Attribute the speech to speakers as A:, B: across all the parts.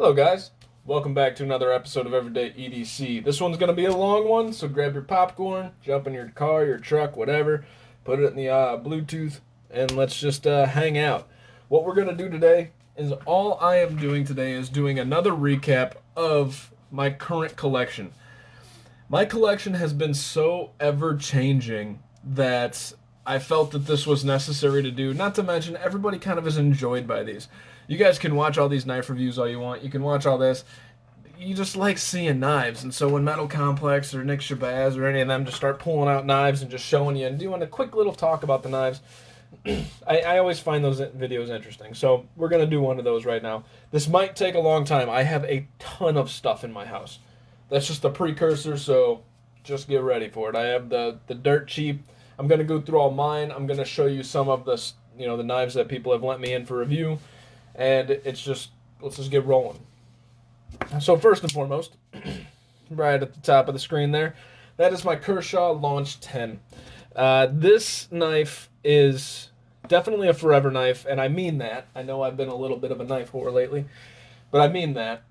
A: Hello guys, welcome back to another episode of Everyday EDC. This one's going to be a long one, so grab your popcorn, jump in your car, your truck, whatever, put it in the Bluetooth, and let's just hang out. What we're going to do today is all I am doing today is doing another recap of my current collection. My collection has been so ever-changing that I felt that this was necessary to do, not to mention everybody kind of is enjoyed by these. You guys can watch all these knife reviews all you want. You can watch all this. You just like seeing knives. And so when Metal Complex or Nick Shabazz or any of them just start pulling out knives and just showing you and doing a quick little talk about the knives, I always find those videos interesting. So we're going to do one of those right now. This might take a long time. I have a ton of stuff in my house. That's just a precursor, so just get ready for it. I have the dirt cheap. I'm going to go through all mine. I'm going to show you some of the, the knives that people have lent me in for review. And it's just, let's just get rolling. So first and foremost, right at the top of the screen there, that is my Kershaw Launch 10. This knife is definitely a forever knife, and I mean that. I know I've been a little bit of a knife whore lately, but I mean that.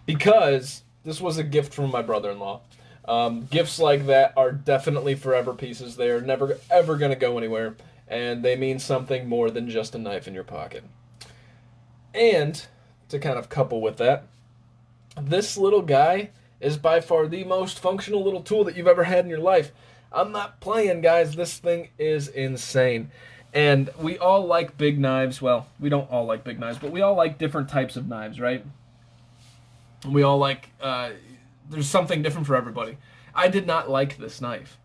A: Because this was a gift from my brother-in-law. Gifts like that are definitely forever pieces. They are never, ever going to go anywhere, and they mean something more than just a knife in your pocket. And, to kind of couple with that, this little guy is by far the most functional little tool that you've ever had in your life. I'm not playing, guys. This thing is insane. And we all like big knives. Well, we don't all like big knives, but we all like different types of knives, right? We all like... there's something different for everybody. I did not like this knife.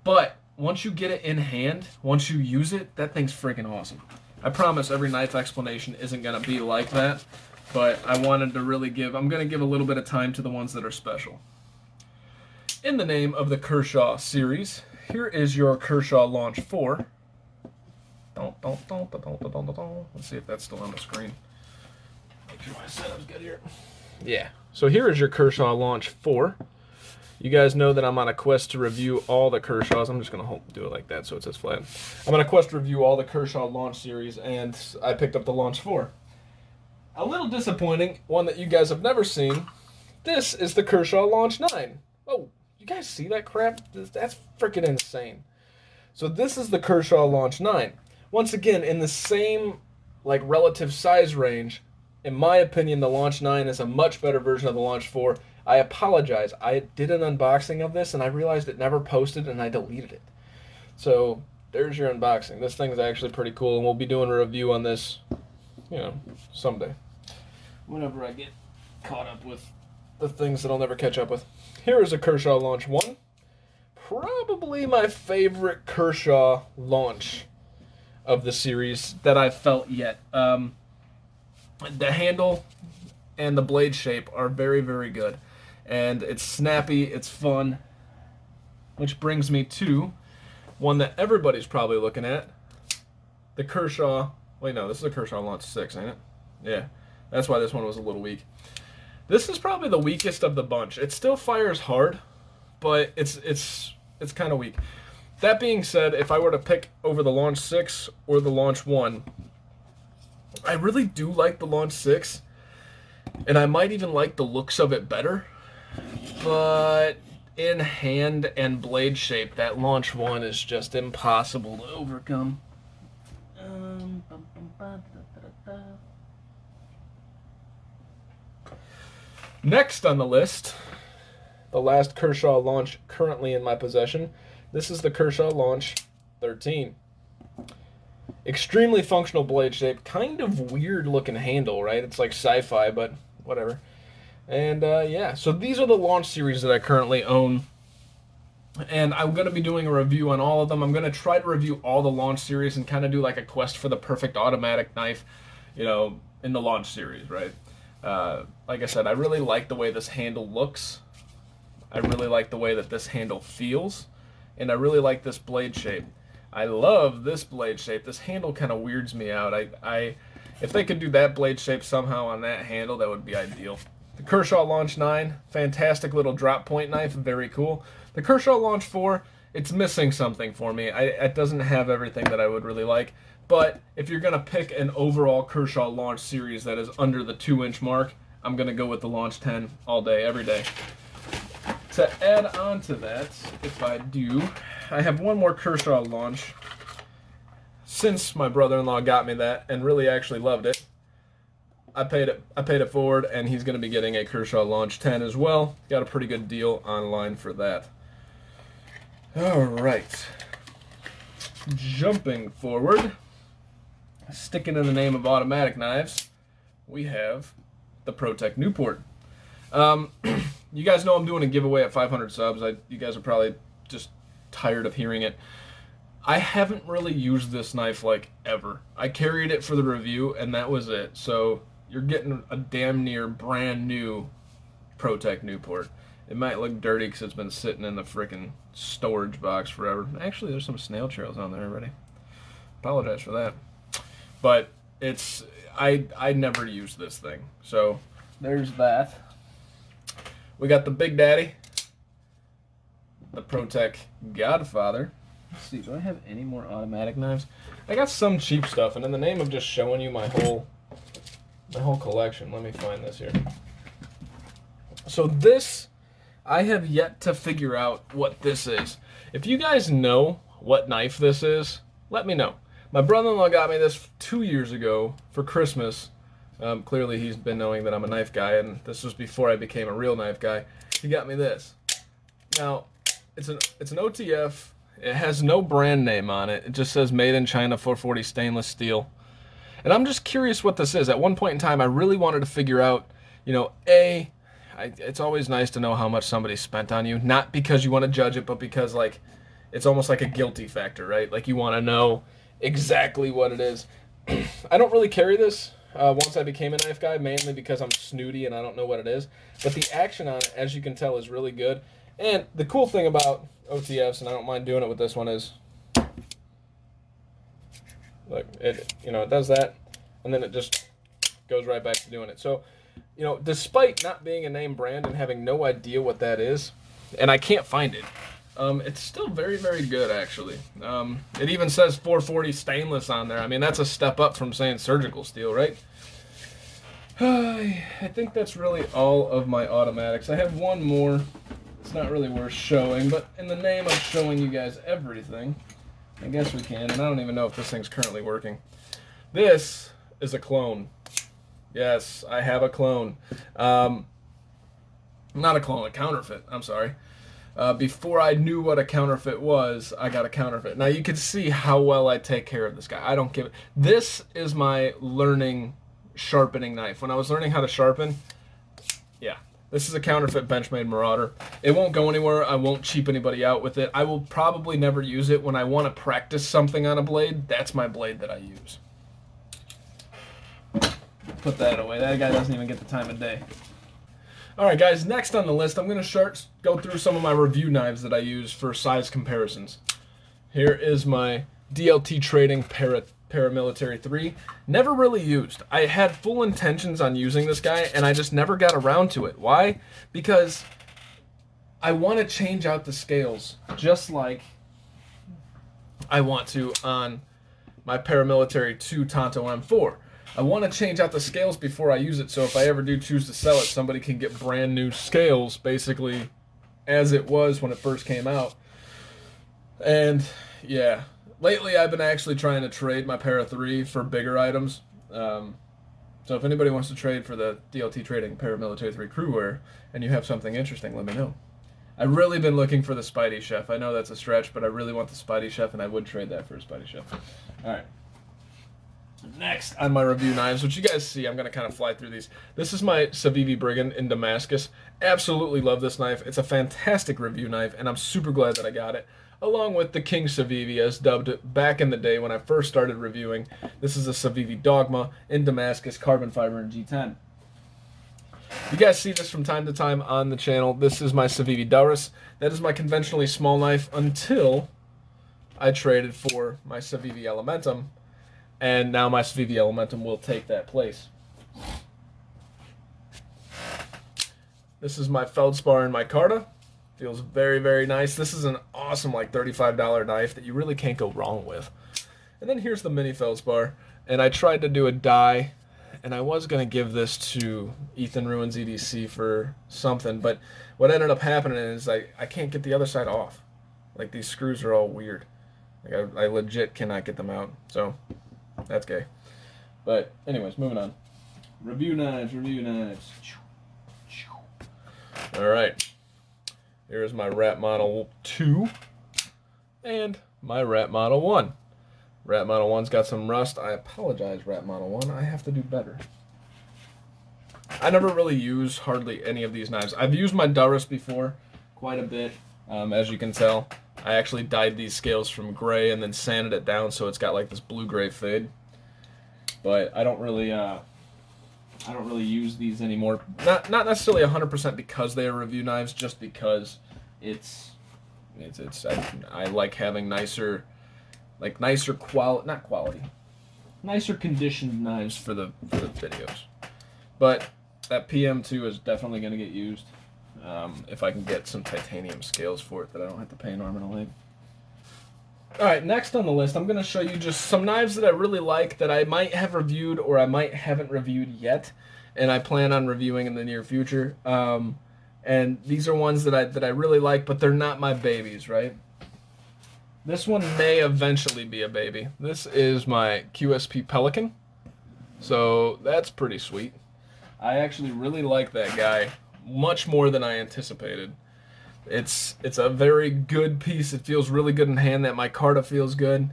A: But once you get it in hand, once you use it, that thing's freaking awesome. I promise every knife explanation isn't going to be like that, but I wanted to really I'm going to give a little bit of time to the ones that are special. In the name of the Kershaw series, here is your Kershaw Launch 4. Let's see if that's still on the screen. Make sure my setup's good here. Yeah. So here is your Kershaw Launch 4. You guys know that I'm on a quest to review all the Kershaws. I'm just going to do it like that so it says flat. I'm on a quest to review all the Kershaw Launch series, and I picked up the Launch 4. A little disappointing, one that you guys have never seen. This is the Kershaw Launch 9. Oh, you guys see that crap? That's freaking insane. So this is the Kershaw Launch 9. Once again, in the same relative size range. In my opinion, the Launch 9 is a much better version of the Launch 4. I apologize. I did an unboxing of this, and I realized it never posted, and I deleted it. So, there's your unboxing. This thing is actually pretty cool, and we'll be doing a review on this, someday. Whenever I get caught up with the things that I'll never catch up with. Here is a Kershaw Launch 1. Probably my favorite Kershaw launch of the series that I've felt yet. The handle and the blade shape are very, very good. And it's snappy, it's fun. Which brings me to one that everybody's probably looking at. The Kershaw... Wait, no, this is a Kershaw Launch 6, ain't it? Yeah, that's why this one was a little weak. This is probably the weakest of the bunch. It still fires hard, but it's kind of weak. That being said, if I were to pick over the Launch 6 or the Launch 1... I really do like the Launch 6, and I might even like the looks of it better, but in hand and blade shape, that Launch 1 is just impossible to overcome. Next on the list, the last Kershaw launch currently in my possession, this is the Kershaw Launch 13. Extremely functional blade shape, kind of weird looking handle, right? It's like sci-fi, but whatever. And yeah, so these are the Launch series that I currently own. And I'm going to be doing a review on all of them. I'm going to try to review all the Launch series and kind of do like a quest for the perfect automatic knife, in the Launch series, right? Like I said, I really like the way this handle looks. I really like the way that this handle feels. And I really like this blade shape. I love this blade shape. This handle kind of weirds me out. If they could do that blade shape somehow on that handle, that would be ideal. The Kershaw Launch 9, fantastic little drop point knife, very cool. The Kershaw Launch 4 it's missing something for me. It doesn't have everything that I would really like. But if you're gonna pick an overall Kershaw launch series that is under the 2-inch mark, I'm gonna go with the Launch 10 all day, every day. To add on to that, if I do, I have one more Kershaw launch. Since my brother-in-law got me that and really actually loved it, I paid it forward, and he's going to be getting a Kershaw Launch 10 as well. Got a pretty good deal online for that. All right. Jumping forward, sticking in the name of automatic knives, we have the ProTech Newport. You guys know I'm doing a giveaway at 500 subs. You guys are probably just tired of hearing it. I haven't really used this knife like ever. I carried it for the review, and that was it. So you're getting a damn near brand new ProTech Newport. It might look dirty because it's been sitting in the frickin' storage box forever. Actually, there's some snail trails on there already. Apologize for that. But I never used this thing. So there's that. We got the Big Daddy, the ProTech Godfather. Let's see, do I have any more automatic knives? I got some cheap stuff, and in the name of just showing you my whole collection, let me find this here. So this, I have yet to figure out what this is. If you guys know what knife this is, let me know. My brother-in-law got me this 2 years ago for Christmas. Clearly he's been knowing that I'm a knife guy, and this was before I became a real knife guy. He got me this. Now, it's an OTF. It has no brand name on it. It just says made in China 440 stainless steel. And I'm just curious what this is. At one point in time, I really wanted to figure out, you know, it's always nice to know how much somebody spent on you. Not because you want to judge it, but because, like, it's almost like a guilty factor, right? Like, you want to know exactly what it is. I don't really carry this once I became a knife guy, mainly because I'm snooty and I don't know what it is. But the action on it, as you can tell, is really good. And the cool thing about OTFs, and I don't mind doing it with this one, is look, it does that, and then it just goes right back to doing it. So, you know, despite not being a name brand and having no idea what that is, and I can't find it, it's still very, very good, actually. It even says 440 stainless on there. I mean, that's a step up from saying surgical steel, right? I think that's really all of my automatics. I have one more. It's not really worth showing, but in the name of showing you guys everything, I guess we can, and I don't even know if this thing's currently working. This is a clone. Yes, I have a clone. Not a clone, a counterfeit. I'm sorry. Before I knew what a counterfeit was, I got a counterfeit. Now you can see how well I take care of this guy. I don't give it. This is my learning sharpening knife. When I was learning how to sharpen, yeah. This is a counterfeit Benchmade Marauder. It won't go anywhere. I won't cheap anybody out with it. I will probably never use it. When I want to practice something on a blade, that's my blade that I use. Put that away. That guy doesn't even get the time of day. Alright guys, next on the list, I'm going to go through some of my review knives that I use for size comparisons. Here is my DLT Trading Paramilitary 3. Never really used. I had full intentions on using this guy, and I just never got around to it. Why? Because I want to change out the scales, just like I want to on my Paramilitary 2 Tonto M4. I want to change out the scales before I use it, so if I ever do choose to sell it, somebody can get brand new scales, basically as it was when it first came out. And yeah, lately I've been actually trying to trade my Para 3 for bigger items. So if anybody wants to trade for the DLT Trading Paramilitary 3 Crewwear, and you have something interesting, let me know. I've really been looking for the Spidey Chef. I know that's a stretch, but I really want the Spidey Chef, and I would trade that for a Spidey Chef. Alright. Next on my review knives, which you guys see, I'm going to kind of fly through these. This is my Civivi Brigand in Damascus. Absolutely love this knife. It's a fantastic review knife, and I'm super glad that I got it. Along with the King Civivi, as dubbed back in the day when I first started reviewing. This is a Civivi Dogma in Damascus, carbon fiber and G10. You guys see this from time to time on the channel. This is my Civivi Doris. That is my conventionally small knife until I traded for my Civivi Elementum. And now my Civivi Elementum will take that place. This is my Feldspar and my Carta. Feels very, very nice. This is an awesome awesome like $35 knife that you really can't go wrong with. And then here's the mini feldspar, and I tried to do a die, and I was going to give this to Ethan Ruins EDC for something, but what ended up happening is I can't get the other side off. Like, these screws are all weird. Like, I legit cannot get them out, so that's gay. But anyways, moving on. Review knives, review knives. Alright, here's my Rat Model 2 and my Rat Model 1. Rat Model 1's got some rust. I apologize, Rat Model 1. I have to do better. I never really use hardly any of these knives. I've used my Durus before quite a bit, as you can tell. I actually dyed these scales from gray and then sanded it down so it's got like this blue-gray fade. But I don't really use these anymore. Not necessarily 100% because they are review knives, just because I like having nicer conditioned knives for the videos. But that PM2 is definitely going to get used if I can get some titanium scales for it that I don't have to pay an arm and a leg. Alright, next on the list, I'm going to show you just some knives that I really like that I might have reviewed or I might haven't reviewed yet, and I plan on reviewing in the near future. And these are ones that I really like, but they're not my babies, right? This one may eventually be a baby. This is my QSP Pelican, so that's pretty sweet. I actually really like that guy much more than I anticipated. It's a very good piece. It feels really good in hand. That micarta feels good.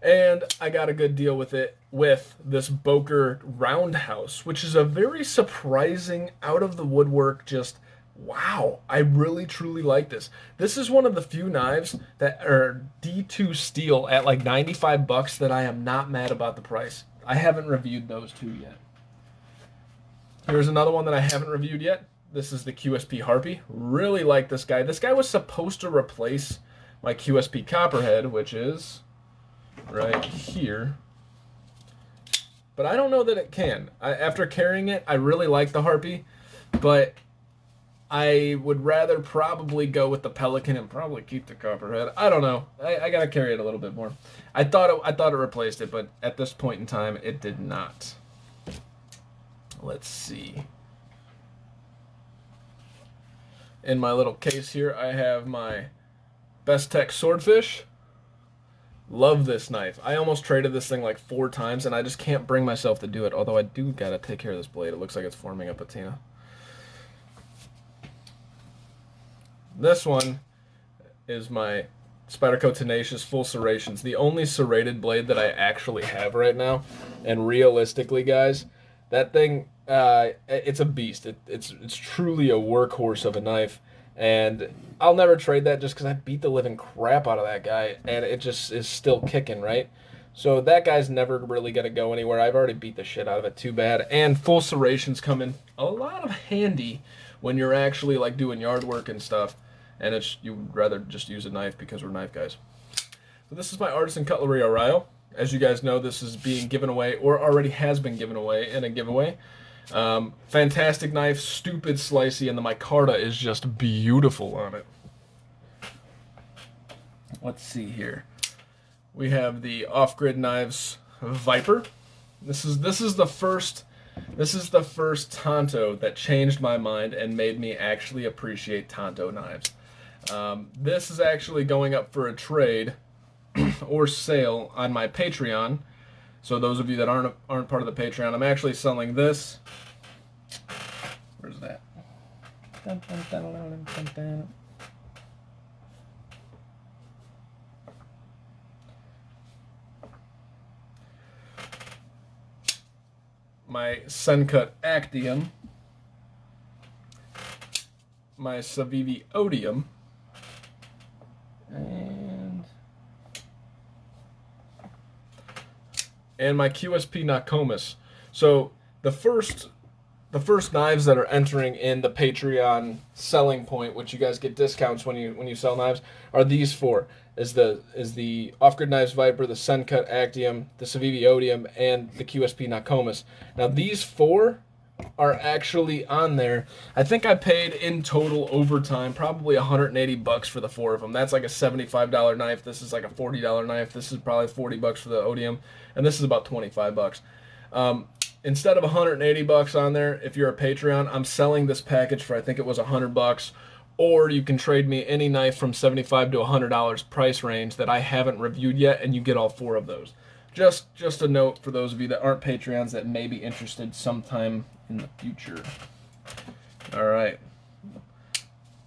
A: And I got a good deal with it with this Boker Roundhouse, which is a very surprising, out of the woodwork, just wow. I really truly like this. This is one of the few knives that are D2 steel at like 95 bucks that I am not mad about the price. I haven't reviewed those two yet. Here's another one that I haven't reviewed yet. This is the QSP Harpy. Really like this guy. This guy was supposed to replace my QSP Copperhead, which is right here. But I don't know that it can. After carrying it, I really like the Harpy, but I would rather probably go with the Pelican and probably keep the Copperhead. I don't know. I gotta carry it a little bit more. I thought it replaced it, but at this point in time, it did not. Let's see. In my little case here, I have my Best Tech Swordfish. Love this knife. I almost traded this thing like 4 times, and I just can't bring myself to do it. Although I do gotta take care of this blade. It looks like it's forming a patina. This one is my Spyderco Tenacious Full Serrations. The only serrated blade that I actually have right now. And realistically, guys, that thing, it's a beast. It's truly a workhorse of a knife. And I'll never trade that just because I beat the living crap out of that guy. And it just is still kicking, right? So that guy's never really going to go anywhere. I've already beat the shit out of it too bad. And full serrations come in a lot of handy when you're actually like doing yard work and stuff. And you'd rather just use a knife because we're knife guys. So this is my Artisan Cutlery Arraio. As you guys know, this is being given away, or already has been given away in a giveaway. Fantastic knife, stupid slicey, and the micarta is just beautiful on it. Let's see here. We have the Off-Grid Knives Viper. This is the first Tonto that changed my mind and made me actually appreciate Tonto knives. This is actually going up for a trade or sale on my Patreon. So those of you that aren't part of the Patreon, I'm actually selling this. Where's that? My Sencut Actium, my Savivi Odium, and my QSP Nokomis. So the first knives that are entering in the Patreon selling point, which you guys get discounts when you sell knives, are these 4. Is the Off-Grid Knives Viper, the Sencut Actium, the Savivi Odium, and the QSP Nokomis. Now these 4 are actually on there. I think I paid in total overtime probably 180 bucks for the 4 of them. That's like a $75 knife. This is like a $40 knife. This is probably 40 bucks for the Odium, and this is about 25 bucks. Instead of 180 bucks on there, if you're a Patreon, I'm selling this package for, I think it was 100 bucks. Or you can trade me any knife from $75 to $100 price range that I haven't reviewed yet, and you get all 4 of those. Just a note for those of you that aren't Patreons that may be interested sometime in the future. All right,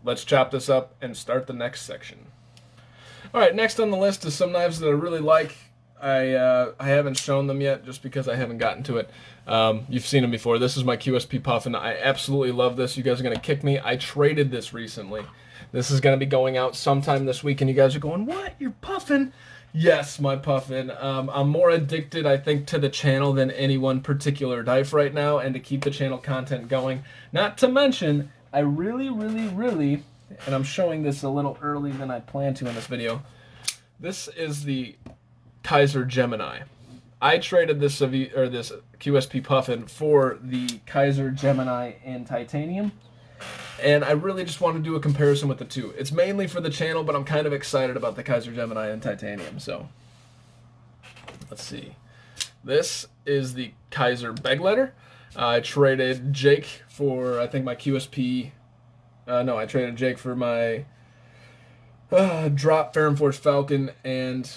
A: let's chop this up and start the next section. All right, next on the list is some knives that I really like. I haven't shown them yet just because I haven't gotten to it. You've seen them before. This is my QSP Puffin. I absolutely love this. You guys are going to kick me. I traded this recently. This is going to be going out sometime this week, and you guys are going, what? You're Puffin? Yes, my Puffin. I'm more addicted, I think, to the channel than any one particular knife right now, and to keep the channel content going. Not to mention, I really, and I'm showing this a little early than I planned to in this video, this is the Kaiser Gemini. I traded this QSP Puffin for the Kaiser Gemini in titanium, and I really just want to do a comparison with the two. It's mainly for the channel, but I'm kind of excited about the Kaiser Gemini in titanium. So let's see. This is the Kaiser Begleiter. I traded Jake for, I think, my QSP. No, I traded Jake for my drop Ferrum Force Falcon and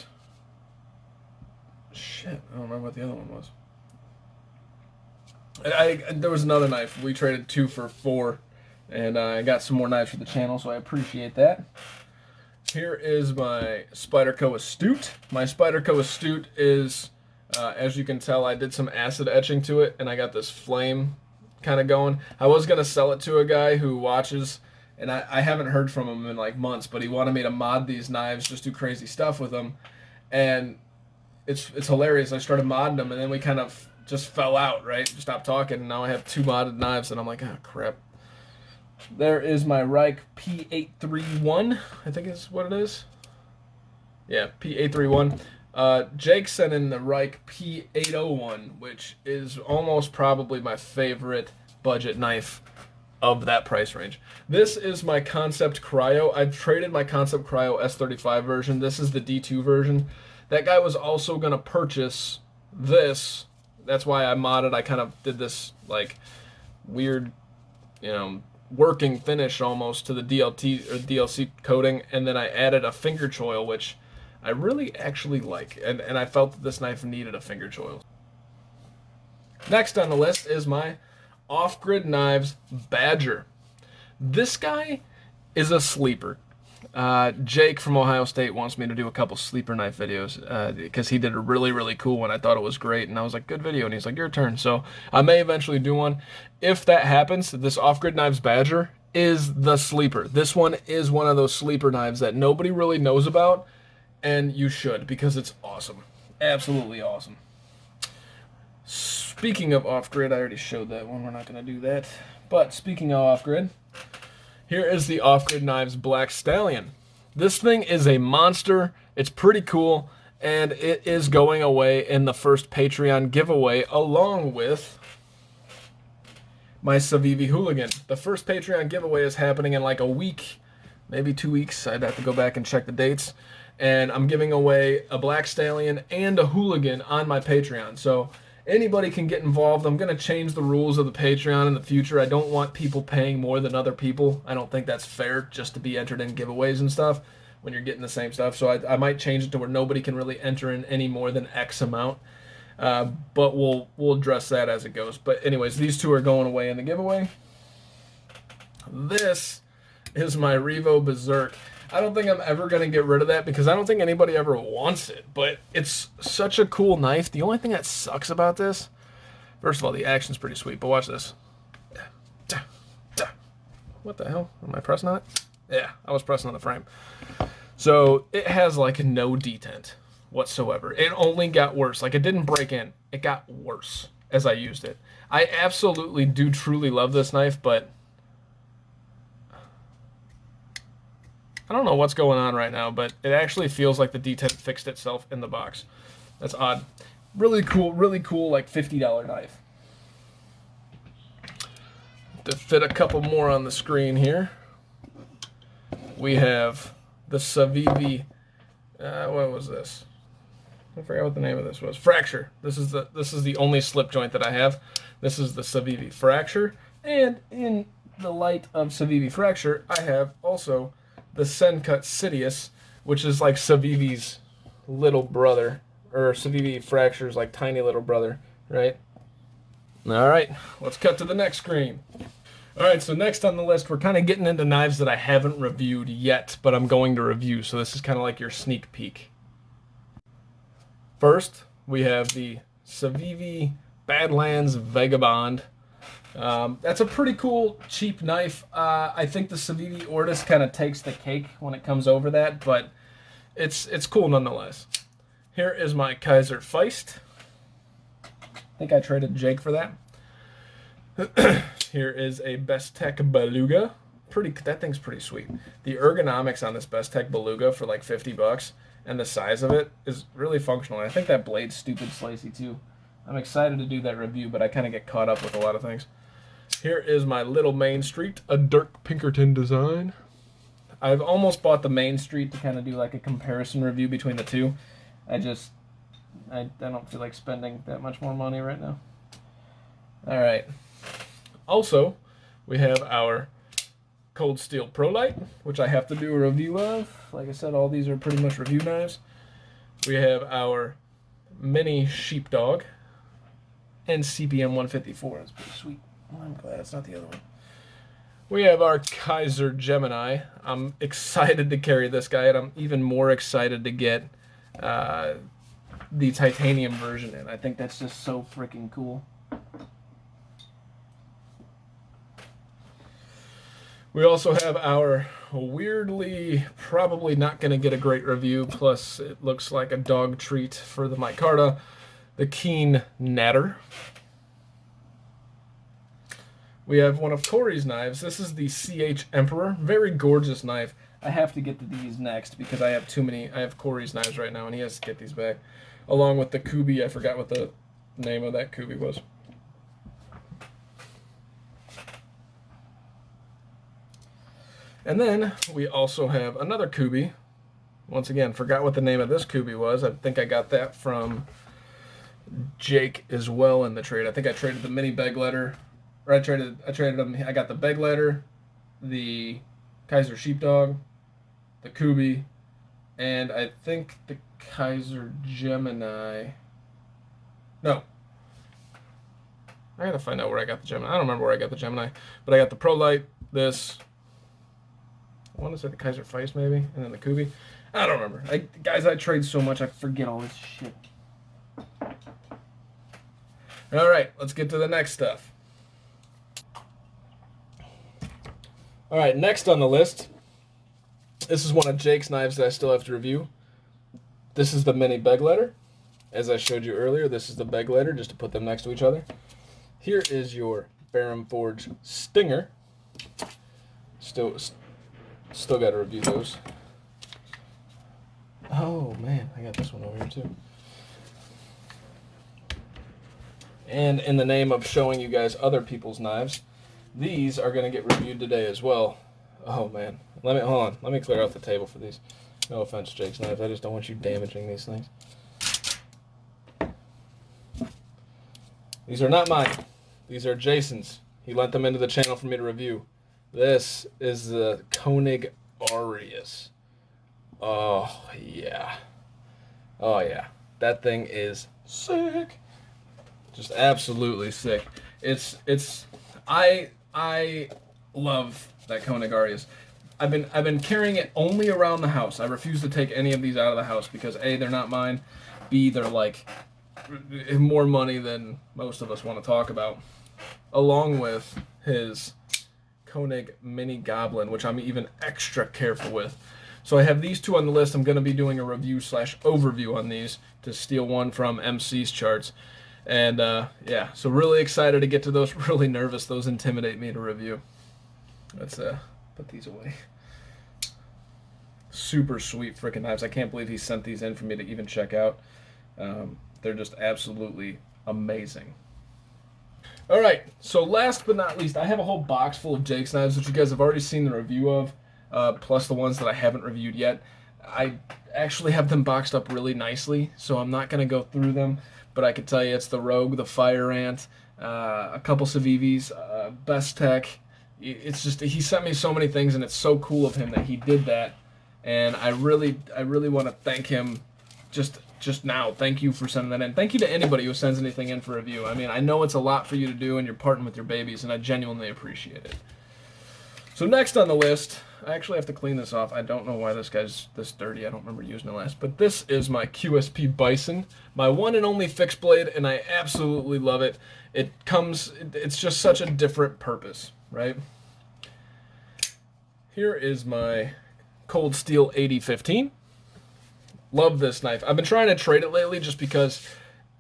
A: shit, I don't remember what the other one was. There was another knife. We traded 2 for 4, and I got some more knives for the channel, so I appreciate that. Here is my Spyderco Astute. My Spyderco Astute is, as you can tell, I did some acid etching to it, and I got this flame kind of going. I was going to sell it to a guy who watches, and I haven't heard from him in like months, but he wanted me to mod these knives, just do crazy stuff with them, and it's hilarious. I started modding them, and then we kind of just fell out, right? Stopped talking, and now I have 2 modded knives, and I'm like, oh, crap. There is my Reich P831, I think is what it is. Yeah, P831. Jake sent in the Reich P801, which is almost probably my favorite budget knife of that price range. This is my Concept Cryo. I've traded my Concept Cryo S35 version. This is the D2 version. That guy was also going to purchase this. That's why I modded. I kind of did this like weird, working finish almost to the DLT or DLC coating, and then I added a finger choil, which I really actually like, and I felt that this knife needed a finger choil. Next on the list is my Off-Grid Knives Badger. This guy is a sleeper. Jake from Ohio State wants me to do a couple sleeper knife videos because he did a really cool one. I thought it was great, and I was like, good video, and he's like, your turn. So I may eventually do one. If that happens, this Off-Grid Knives Badger is the sleeper. This one is one of those sleeper knives that nobody really knows about, and you should, because it's awesome. Absolutely awesome. Speaking of off-grid, I already showed that one. We're not going to do that. But speaking of off-grid, here is the Off-Grid Knives Black Stallion. This thing is a monster. It's pretty cool, and it is going away in the first Patreon giveaway along with my Civivi Hooligan. The first Patreon giveaway is happening in like a week, maybe 2 weeks. I'd have to go back and check the dates. And I'm giving away a Black Stallion and a Hooligan on my Patreon. So anybody can get involved. I'm going to change the rules of the Patreon in the future. I don't want people paying more than other people. I don't think that's fair just to be entered in giveaways and stuff when you're getting the same stuff. So I might change it to where nobody can really enter in any more than X amount. But we'll address that as it goes. But anyways, these two are going away in the giveaway. This is my Revo Berserk. I don't think I'm ever going to get rid of that because I don't think anybody ever wants it. But it's such a cool knife. The only thing that sucks about this, first of all, the action's pretty sweet. But watch this. What the hell? Am I pressing on it? Yeah, I was pressing on the frame. So it has like no detent whatsoever. It only got worse. Like, it didn't break in. It got worse as I used it. I absolutely do truly love this knife, but I don't know what's going on right now, but it actually feels like the detent fixed itself in the box. That's odd. Really cool, like $50 knife. To fit a couple more on the screen here, we have the Savivi. What was this? I forgot what the name of this was. Fracture. This is the only slip joint that I have. This is the Savivi Fracture, and in the light of Savivi Fracture, I have also the Sencut Sidious, which is like Savivi's little brother, or Savivi Fracture's like tiny little brother, right? All right, let's cut to the next screen. All right, so next on the list, we're kind of getting into knives that I haven't reviewed yet, but I'm going to review, so this is kind of like your sneak peek. First, we have the Savivi Badlands Vagabond. That's a pretty cool, cheap knife. I think the Savivi Ortis kind of takes the cake when it comes over that, but it's cool nonetheless. Here is my Kaiser Feist. I think I traded Jake for that. Here is a Bestech Beluga. That thing's pretty sweet. The ergonomics on this Bestech Beluga for like 50 bucks and the size of it is really functional. And I think that blade's stupid slicey too. I'm excited to do that review, but I kind of get caught up with a lot of things. Here is my little Main Street, a Dirk Pinkerton design. I've almost bought the Main Street to kind of do like a comparison review between the two. I don't feel like spending that much more money right now. All right. Also, we have our Cold Steel ProLite, which I have to do a review of. Like I said, all these are pretty much review knives. We have our Mini Sheepdog and CPM 154. That's pretty sweet. I'm glad it's not the other one. We have our Kaiser Gemini. I'm excited to carry this guy, and I'm even more excited to get the titanium version in. I think that's just so freaking cool. We also have our weirdly, probably not going to get a great review, plus it looks like a dog treat for the micarta, the Keen Natter. We have one of Corey's knives. This is the CH Emperor. Very gorgeous knife. I have to get to these next because I have too many. I have Corey's knives right now, and he has to get these back. Along with the Kubi. I forgot what the name of that Kubi was. And then we also have another Kubi. Once again, forgot what the name of this Kubi was. I think I got that from Jake as well in the trade. I think I traded the mini beg letter. Or I traded them. I got the beg letter, the Kaiser Sheepdog, the Kubi, and I think the Kaiser Gemini. No. I gotta find out where I got the Gemini. I don't remember where I got the Gemini, but I got the ProLite, this. I want to say the Kaiser Feist maybe, and then the Kubi. I don't remember. Guys, I trade so much I forget all this shit. All right, let's get to the next stuff. All right, next on the list, this is one of Jake's knives that I still have to review. This is the mini beg letter. As I showed you earlier, this is the beg letter, just to put them next to each other. Here is your Baron Forge Stinger. Still got to review those. Oh man, I got this one over here too. And in the name of showing you guys other people's knives, these are going to get reviewed today as well. Oh man, hold on. Let me clear out the table for these. No offense, Jake's knives. I just don't want you damaging these things. These are not mine. These are Jason's. He lent them into the channel for me to review. This is the Koenig Aureus. Oh yeah. Oh yeah. That thing is sick. Just absolutely sick. I love that Koenig Aureus. I've been carrying it only around the house. I refuse to take any of these out of the house because A, they're not mine. B, they're like more money than most of us want to talk about. Along with his Koenig Mini Goblin, which I'm even extra careful with. So I have these two on the list. I'm going to be doing a review/overview on these to steal one from MC's charts. And yeah, so really excited to get to those. Really nervous. Those intimidate me to review. Let's put these away. Super sweet freaking knives. I can't believe he sent these in for me to even check out. They're just absolutely amazing. All right, so last but not least, I have a whole box full of Jake's knives, which you guys have already seen the review of, plus the ones that I haven't reviewed yet. I actually have them boxed up really nicely, so I'm not going to go through them, but I can tell you it's the Rogue, the Fire Ant, a couple Civivis, Best Tech. It's just, he sent me so many things, and it's so cool of him that he did that, and I really want to thank him just now. Thank you for sending that in. Thank you to anybody who sends anything in for review. I mean, I know it's a lot for you to do, and you're parting with your babies, and I genuinely appreciate it. So next on the list, I actually have to clean this off. I don't know why this guy's this dirty. I don't remember using it last. But this is my QSP Bison, my one and only fixed blade, and I absolutely love it. It's just such a different purpose, right? Here is my Cold Steel 8015. Love this knife. I've been trying to trade it lately just because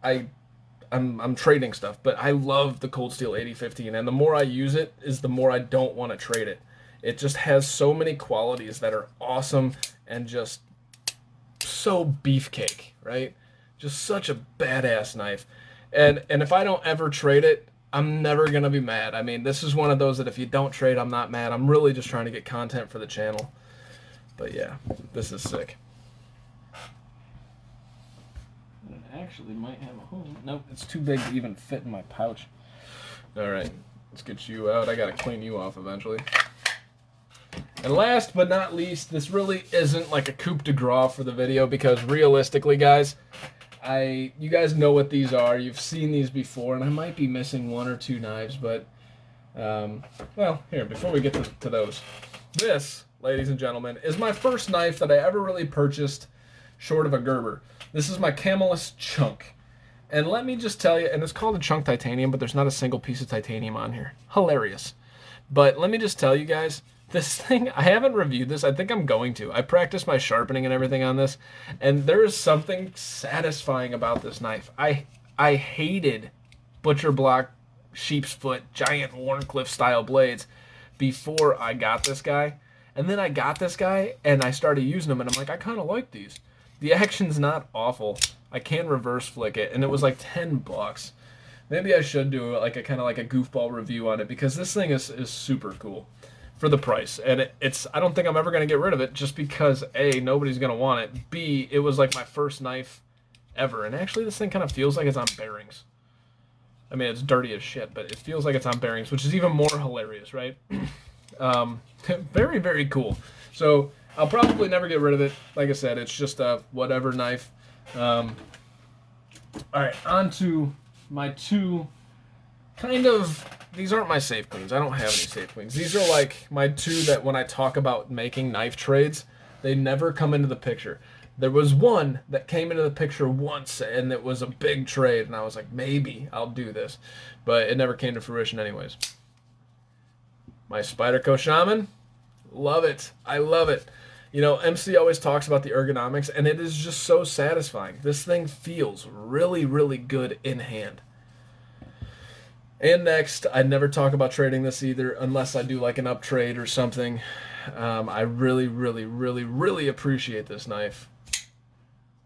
A: I'm trading stuff, but I love the Cold Steel 8015, and the more I use it is the more I don't want to trade it. It just has so many qualities that are awesome and just so beefcake, right? Just such a badass knife. And if I don't ever trade it, I'm never going to be mad. I mean, this is one of those that if you don't trade, I'm not mad. I'm really just trying to get content for the channel. But yeah, this is sick. Actually might have a hole. Nope, it's too big to even fit in my pouch. Alright, let's get you out. I gotta clean you off eventually. And last but not least, this really isn't like a coup de grace for the video because realistically, guys, you guys know what these are. You've seen these before, and I might be missing one or two knives, but well, here, before we get to those. This, ladies and gentlemen, is my first knife that I ever really purchased short of a Gerber. This is my Camelus Chunk. And let me just tell you, and it's called a Chunk Titanium, but there's not a single piece of titanium on here. Hilarious. But let me just tell you guys, this thing, I haven't reviewed this. I think I'm going to. I practiced my sharpening and everything on this, and there is something satisfying about this knife. I hated butcher block, sheep's foot, giant Warncliffe style blades before I got this guy. And then I got this guy, and I started using them, and I'm like, I kind of like these. The action's not awful. I can reverse flick it, and it was like 10 bucks. Maybe I should do like a kind of like a goofball review on it because this thing is super cool for the price. And it's I don't think I'm ever going to get rid of it just because A, nobody's going to want it. B, it was like my first knife ever. And actually this thing kind of feels like it's on bearings. I mean, it's dirty as shit, but it feels like it's on bearings, which is even more hilarious, right? Very, very cool. So I'll probably never get rid of it. Like I said, it's just a whatever knife. All right, on to my two kind of, these aren't my safe queens. I don't have any safe queens. These are like my two that when I talk about making knife trades, they never come into the picture. There was one that came into the picture once, and it was a big trade, and I was like, maybe I'll do this. But it never came to fruition anyways. My Spyderco Shaman, love it. I love it. You know, MC always talks about the ergonomics, and it is just so satisfying. This thing feels really, really good in hand. And next, I never talk about trading this either, unless I do like an up trade or something. I really, really, really, really appreciate this knife.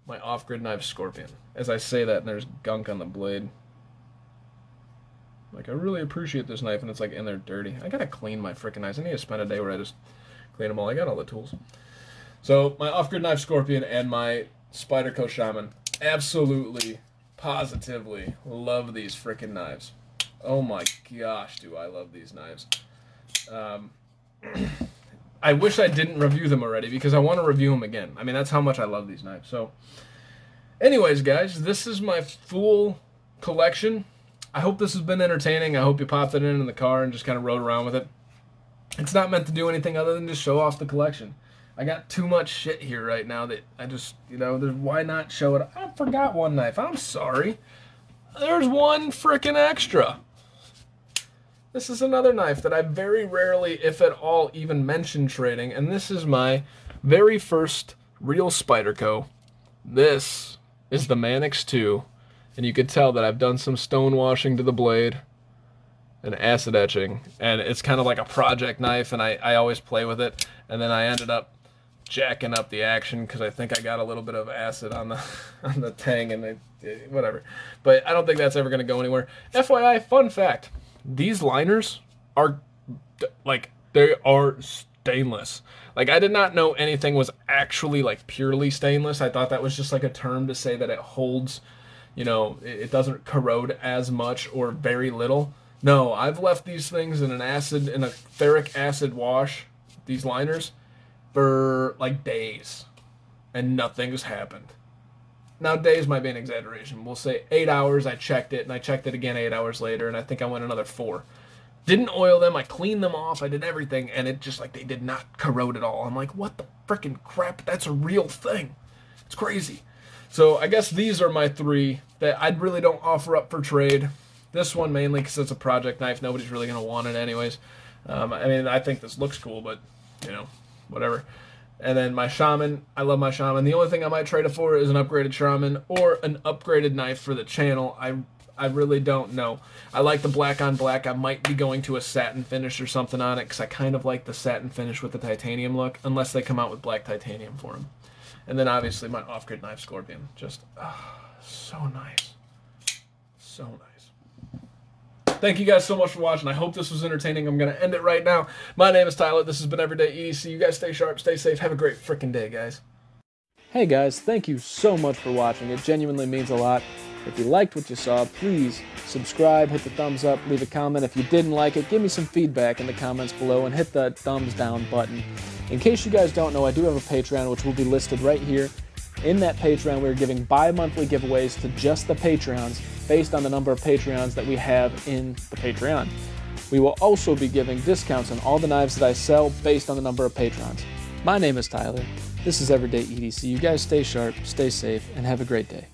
A: My off-grid knife Scorpion. As I say that, and there's gunk on the blade. Like, I really appreciate this knife, and it's like in there dirty. I gotta clean my frickin' knives. I need to spend a day where I just clean them all. I got all the tools. So, my off-grid knife Scorpion and my Spyderco Shaman. Absolutely, positively love these frickin' knives. Oh my gosh, do I love these knives. I wish I didn't review them already because I want to review them again. I mean, that's how much I love these knives. So, anyways, guys, this is my full collection. I hope this has been entertaining. I hope you popped it in the car and just kind of rode around with it. It's not meant to do anything other than just show off the collection. I got too much shit here right now that I just, you know, why not show it? I forgot one knife. I'm sorry. There's one frickin' extra. This is another knife that I very rarely, if at all, even mention trading, and this is my very first real Spyderco. This is the Manix 2, and you can tell that I've done some stone washing to the blade and acid etching, and it's kind of like a project knife, and I always play with it, and then I ended up jacking up the action because I think I got a little bit of acid on the on the tang and whatever. But I don't think that's ever going to go anywhere. FYI, fun fact: these liners are like they are stainless. Like I did not know anything was actually like purely stainless. I thought that was just like a term to say that it holds, you know, it doesn't corrode as much or very little. No, I've left these things in a ferric acid wash, these liners, for like days, and nothing's happened. Now days might be an exaggeration. We'll say 8 hours. I checked it, and I checked it again 8 hours later, and I think I went another 4. Didn't oil them. I cleaned them off. I did everything, and it just like they did not corrode at all. I'm like, what the freaking crap? That's a real thing. It's crazy. So I guess these are my 3 that I really don't offer up for trade. This one mainly because it's a project knife. Nobody's really going to want it anyways. I mean, I think this looks cool, but, you know, whatever. And then my Shaman, I love my Shaman. The only thing I might trade it for is an upgraded Shaman or an upgraded knife for the channel. I really don't know. I like the black on black. I might be going to a satin finish or something on it because I kind of like the satin finish with the titanium look, unless they come out with black titanium for them. And then obviously my off-grid knife Scorpion. Just so nice. So nice. Thank you guys so much for watching. I hope this was entertaining. I'm going to end it right now. My name is Tyler. This has been Everyday EDC. You guys stay sharp, stay safe. Have a great freaking day, guys. Hey guys, thank you so much for watching. It genuinely means a lot. If you liked what you saw, please subscribe, hit the thumbs up, leave a comment. If you didn't like it, give me some feedback in the comments below and hit the thumbs down button. In case you guys don't know, I do have a Patreon, which will be listed right here. In that Patreon, we're giving bi-monthly giveaways to just the Patreons based on the number of Patreons that we have in the Patreon. We will also be giving discounts on all the knives that I sell based on the number of patrons. My name is Tyler. This is Everyday EDC. You guys stay sharp, stay safe, and have a great day.